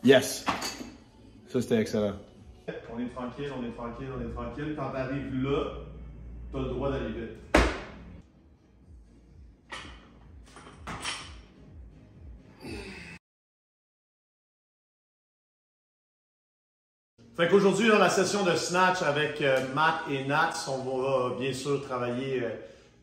Yes! Ça, c'était excellent. On est tranquille, on est tranquille, on est tranquille. Quand tu arrives là, tu as le droit d'aller vite. Fait qu'aujourd'hui, dans la session de snatch avec Matt et Nats, on va bien sûr travailler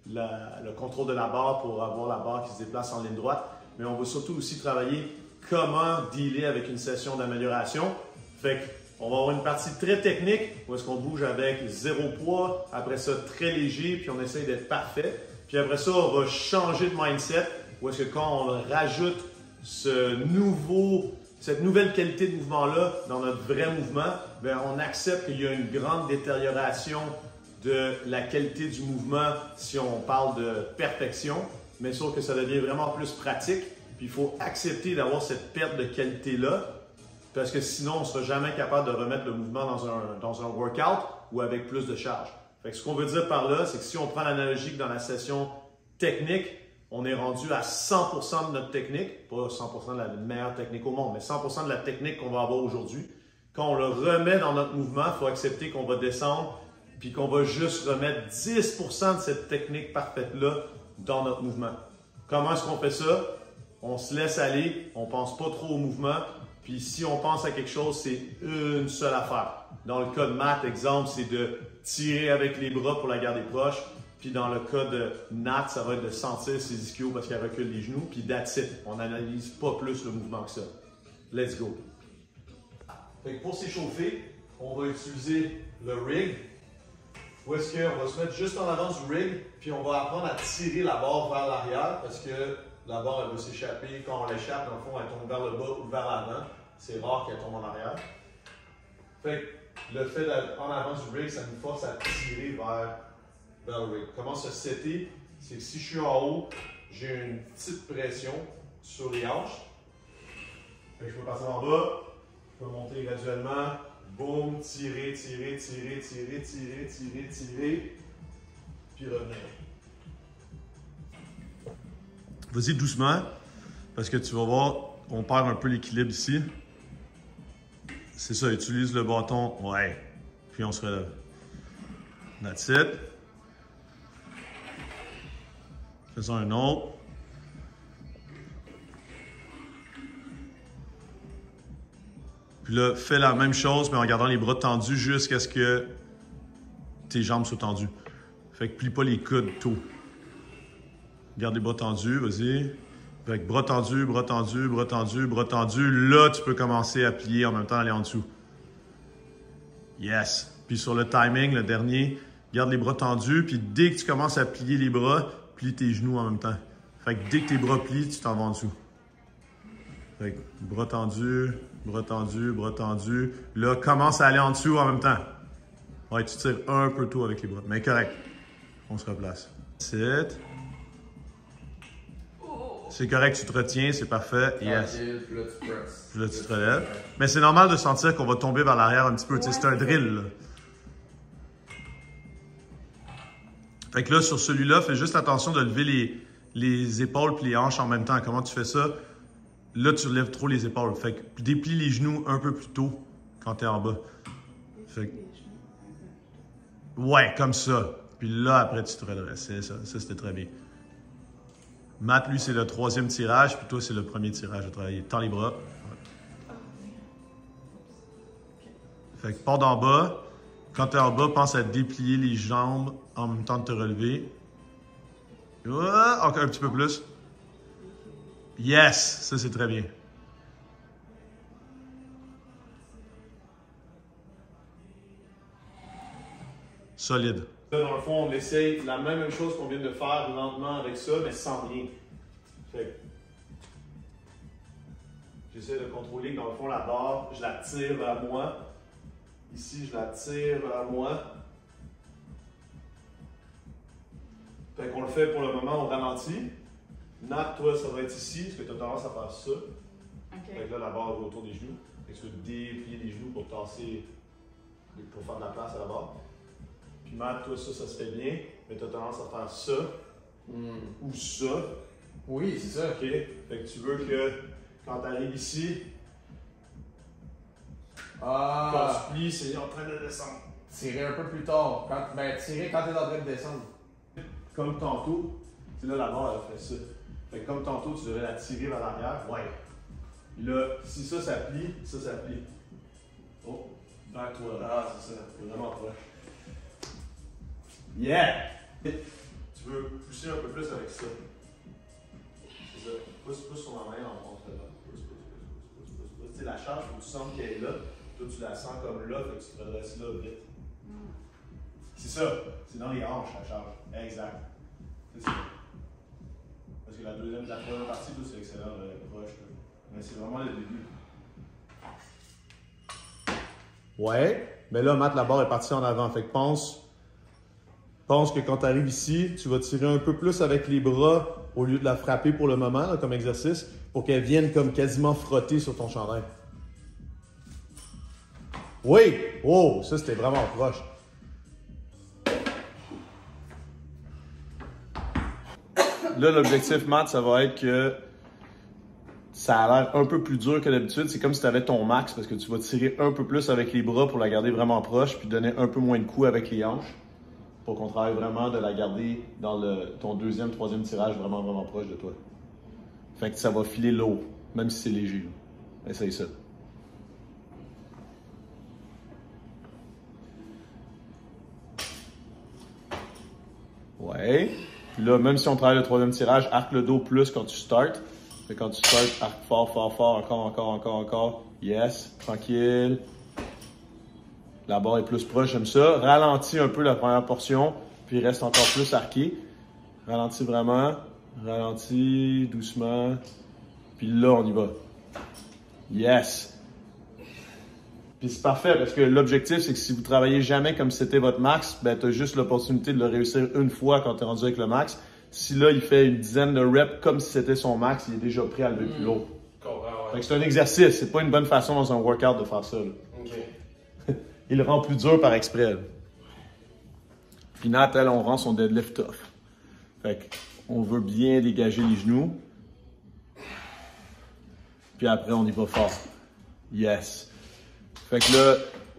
le contrôle de la barre pour avoir la barre qui se déplace en ligne droite. Mais on va surtout aussi travailler comment dealer avec une session d'amélioration. Fait qu'on va avoir une partie très technique où est-ce qu'on bouge avec zéro poids, après ça très léger, puis on essaye d'être parfait. Puis après ça, on va changer de mindset où est-ce que quand on rajoute cette nouvelle qualité de mouvement-là dans notre vrai mouvement, bien, on accepte qu'il y a une grande détérioration de la qualité du mouvement si on parle de perfection, mais sauf que ça devient vraiment plus pratique. Puis il faut accepter d'avoir cette perte de qualité-là, parce que sinon on ne sera jamais capable de remettre le mouvement dans un workout ou avec plus de charge. Fait que ce qu'on veut dire par là, c'est que si on prend l'analogie que dans la session technique, on est rendu à 100% de notre technique, pas 100% de la meilleure technique au monde, mais 100% de la technique qu'on va avoir aujourd'hui. Quand on le remet dans notre mouvement, il faut accepter qu'on va descendre puis qu'on va juste remettre 10% de cette technique parfaite-là dans notre mouvement. Comment est-ce qu'on fait ça? On se laisse aller, on ne pense pas trop au mouvement, puis si on pense à quelque chose, c'est une seule affaire. Dans le cas de Matt, exemple, c'est de tirer avec les bras pour la garder proche. Puis dans le cas de Nat, ça va être de sentir ses ischios parce qu'il recule les genoux. Puis that's it. On n'analyse pas plus le mouvement que ça. Let's go. Fait que pour s'échauffer, on va utiliser le rig. Où est-ce qu'on va se mettre juste en avant du rig, puis on va apprendre à tirer la barre vers l'arrière parce que la barre, elle va s'échapper. Quand on l'échappe, dans le fond, elle tombe vers le bas ou vers l'avant. C'est rare qu'elle tombe en arrière. Fait que le fait d'être en avant du rig, ça nous force à tirer vers le rig. Comment se setter? C'est que si je suis en haut, j'ai une petite pression sur les hanches. Fait que je peux passer en bas, je peux monter graduellement. Boum, tirer, tirer, tirer, tirer, tirer, tirer, tirer, puis revenir. Vas-y doucement, parce que tu vas voir, on perd un peu l'équilibre ici. C'est ça, utilise le bâton, ouais, puis on se relève. That's it. Faisons un autre. Puis là, fais la même chose, mais en gardant les bras tendus jusqu'à ce que tes jambes soient tendues. Fait que plie pas les coudes tôt. Garde les bras tendus, vas-y. Avec bras tendus, bras tendus, bras tendus, bras tendus. Là, tu peux commencer à plier en même temps, aller en dessous. Yes. Puis sur le timing, le dernier, garde les bras tendus. Puis dès que tu commences à plier les bras, plie tes genoux en même temps. Fait que dès que tes bras plient, tu t'en vas en dessous. Fait que bras tendus, bras tendus, bras tendus. Là, commence à aller en dessous en même temps. Ouais, tu tires un peu tôt avec les bras. Mais correct. On se replace. Sit. C'est correct, tu te retiens, c'est parfait. Yes. Puis là, tu presses. Puis là, tu te relèves. Mais c'est normal de sentir qu'on va tomber vers l'arrière un petit peu. Ouais, c'est un drill, là. Fait que là, sur celui-là, fais juste attention de lever les épaules puis les hanches en même temps. Comment tu fais ça? Là, tu lèves trop les épaules. Fait que déplie les genoux un peu plus tôt quand tu es en bas. Fait que... Ouais, comme ça. Puis là, après, tu te redresses. C'est ça. Ça, c'était très bien. Matt, lui, c'est le troisième tirage. Puis toi, c'est le premier tirage à travailler. Tends les bras. Ouais. Fait que pars d'en bas. Quand tu es en bas, pense à déplier les jambes en même temps de te relever. Encore un petit peu plus. Yes! Ça, c'est très bien. Solide. Là, dans le fond, on essaye la même chose qu'on vient de faire lentement avec ça, mais sans rien. Fait j'essaie de contrôler, dans le fond, la barre, je la tire vers moi. Ici, je la tire vers moi. Fait qu'on le fait pour le moment, on ralentit. Nat, toi, ça va être ici, parce que tu as tendance à faire ça. Okay. Fait que là, la barre va autour des genoux. Fait que tu veux déplier les genoux pour tasser, pour faire de la place à la barre. Puis Matt, toi, ça se fait bien, mais tu as tendance à faire ça ou ça. Oui, c'est ça. OK? Fait que tu veux que quand tu arrives ici, Quand tu plies, c'est en train de descendre. Tirer un peu plus tard. Tirer quand t'es en train de descendre. Comme tantôt, tu sais, là, la barre, elle fait ça. Fait que comme tantôt, tu devrais la tirer vers l'arrière. Ouais. Puis là, si ça plie, ça plie. Oh, vers toi. Ah, c'est ça. C'est vraiment proche. Yeah! Tu veux pousser un peu plus avec ça. C'est ça. Pousse sur ma main en montre là. Pousse. Tu sais, la charge, faut que tu sens qu'elle est là. Toi, tu la sens comme là, fait que tu te redresses là vite. C'est ça. C'est dans les hanches, la charge. Exact. C'est ça. Parce que la troisième partie, c'est excellent, là, proche. Mais c'est vraiment le début. Ouais, mais là, Matt, la barre est partie en avant. Fait que pense que quand tu arrives ici, tu vas tirer un peu plus avec les bras au lieu de la frapper pour le moment, là, comme exercice, pour qu'elle vienne comme quasiment frotter sur ton chandail. Oui! Oh, ça, c'était vraiment proche. Là, l'objectif, Matt, ça va être que ça a l'air un peu plus dur que d'habitude. C'est comme si tu avais ton max parce que tu vas tirer un peu plus avec les bras pour la garder vraiment proche puis donner un peu moins de coups avec les hanches pour qu'on travaille vraiment de la garder dans ton deuxième, troisième tirage vraiment, vraiment proche de toi. Fait que ça va filer lourd, même si c'est léger. Là. Essaye ça. Ouais. Puis là, même si on travaille le troisième tirage, arque le dos plus quand tu starts. Fait que quand tu starts, arque fort, fort, fort, encore. Yes, tranquille. La barre est plus proche, j'aime ça. Ralentis un peu la première portion, puis reste encore plus arqué. Ralentis vraiment. Ralentis doucement. Puis là, on y va. Yes. Puis c'est parfait parce que l'objectif, c'est que si vous travaillez jamais comme si c'était votre max, ben tu as juste l'opportunité de le réussir une fois quand tu es rendu avec le max. Si là, il fait une dizaine de reps comme si c'était son max, il est déjà prêt à lever plus lourd. Fait que c'est un exercice, c'est pas une bonne façon dans un workout de faire ça. Là. OK. Il le rend plus dur par exprès. Là. Puis Nat, elle, on rend son deadlift tough. Fait qu'on veut bien dégager les genoux. Puis après, on y va fort. Yes. Fait que là,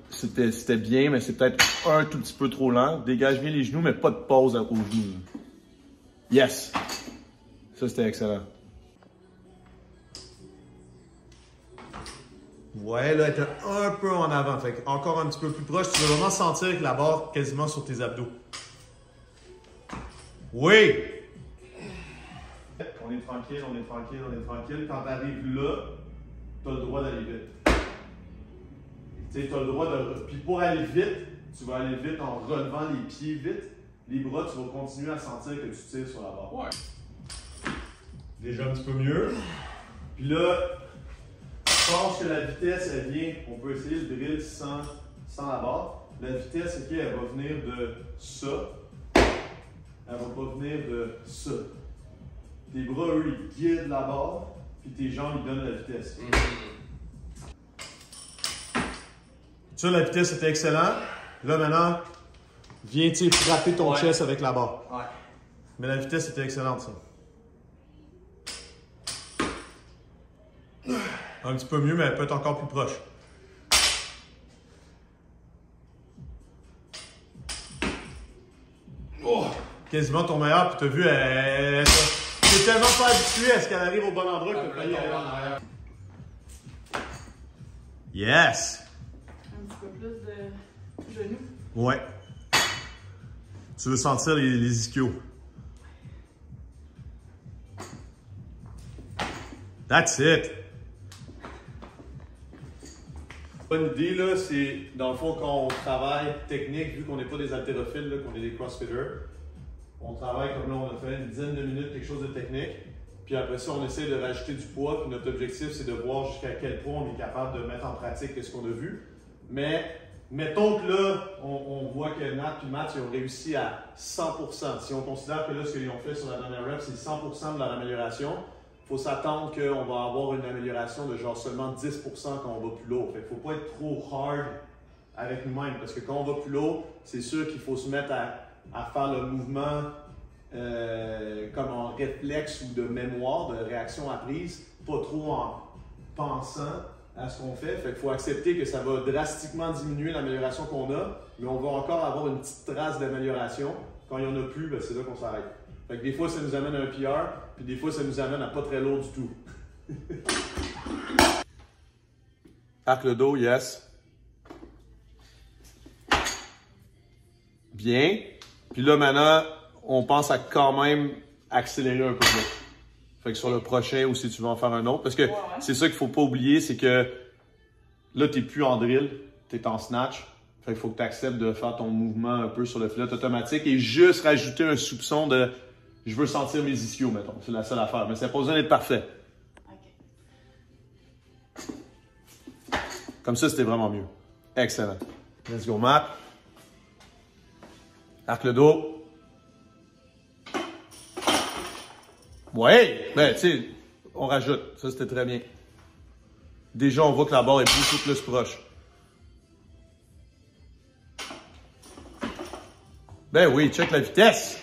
c'était bien, mais c'est peut-être un tout petit peu trop lent. Dégage bien les genoux, mais pas de pause aux genoux. Yes! Ça, c'était excellent. Ouais, là, elle était un peu en avant. Fait que encore un petit peu plus proche. Tu vas vraiment sentir avec la barre quasiment sur tes abdos. Oui! On est tranquille. Quand tu arrives là, tu as le droit d'aller vite. Tu sais, tu as le droit de. Puis pour aller vite, tu vas aller vite en relevant les pieds vite. Les bras, tu vas continuer à sentir que tu tires sur la barre. Ouais. Déjà un petit peu mieux. Puis là, je pense que la vitesse, elle vient. On peut essayer le drill sans la barre. La vitesse, ok, elle va venir de ça. Elle va pas venir de ça. Tes bras, eux, ils guident la barre. Puis tes jambes, ils donnent la vitesse. Ça, la vitesse était excellent. Là, maintenant, viens frapper ton chest avec la barre. Ouais. Mais la vitesse était excellente, ça. Un petit peu mieux, mais elle peut être encore plus proche. Oh, quasiment ton meilleur, puis t'as vu, t'es tellement pas habitué à ce qu'elle arrive au bon endroit que t'as failli aller en arrière. Yes! Un petit peu plus de genoux. Ouais. Tu veux sentir les ischios. That's it! Bonne idée, là, c'est dans le fond quand on travaille technique, vu qu'on n'est pas des haltérophiles, là, qu'on est des crossfitters, on travaille comme là, on a fait une dizaine de minutes, quelque chose de technique, puis après ça, on essaie de rajouter du poids, puis notre objectif, c'est de voir jusqu'à quel point on est capable de mettre en pratique ce qu'on a vu. Mais mettons que là, on voit que Nat et Matt, ils ont réussi à 100%. Si on considère que là, ce qu'ils ont fait sur la dernière rep, c'est 100% de leur amélioration, il faut s'attendre qu'on va avoir une amélioration de genre seulement 10% quand on va plus lourd. Fait qu'il ne faut pas être trop hard avec nous-mêmes parce que quand on va plus lourd, c'est sûr qu'il faut se mettre à faire le mouvement comme en réflexe ou de mémoire, de réaction à prise, pas trop en pensant à ce qu'on fait. Fait qu'il faut accepter que ça va drastiquement diminuer l'amélioration qu'on a, mais on va encore avoir une petite trace d'amélioration. Quand il n'y en a plus, ben, c'est là qu'on s'arrête. Fait que des fois, ça nous amène à un PR, puis des fois, ça nous amène à pas très lourd du tout. Arc le dos, yes. Bien. Puis là, maintenant, on pense à quand même accélérer un peu plus. Fait que sur le prochain ou si tu veux en faire un autre. Parce que c'est ça qu'il faut pas oublier, c'est que là, tu n'es plus en drill, tu es en snatch. Fait qu'il faut que tu acceptes de faire ton mouvement un peu sur le pilote automatique et juste rajouter un soupçon de je veux sentir mes ischios, mettons. C'est la seule affaire. Mais ça n'a pas besoin d'être parfait. OK. Comme ça, c'était vraiment mieux. Excellent. Let's go, Matt. Arc le dos. Ouais, ben, tu sais, on rajoute. Ça, c'était très bien. Déjà, on voit que la barre est beaucoup plus proche. Ben oui, check la vitesse.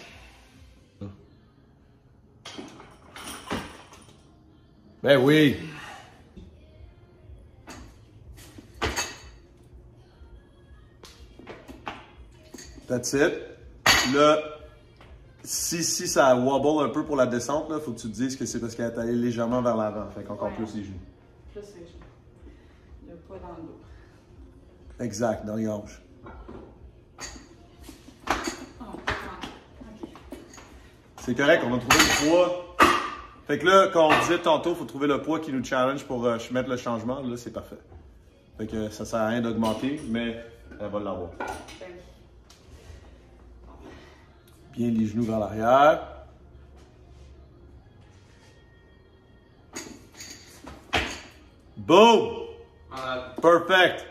Ben oui. That's it. Là, si ça wobble un peu pour la descente, il faut que tu te dises que c'est parce qu'elle est allée légèrement vers l'avant. Fait qu'encore plus les genoux. Plus les genoux. Le poids dans le dos. Exact, dans les hanches. C'est correct, on a trouvé le poids. Fait que là, quand on disait tantôt, il faut trouver le poids qui nous challenge pour mettre le changement. Là, c'est parfait. Fait que ça sert à rien d'augmenter, mais elle va l'avoir. Bien les genoux vers l'arrière. Boom! Perfect!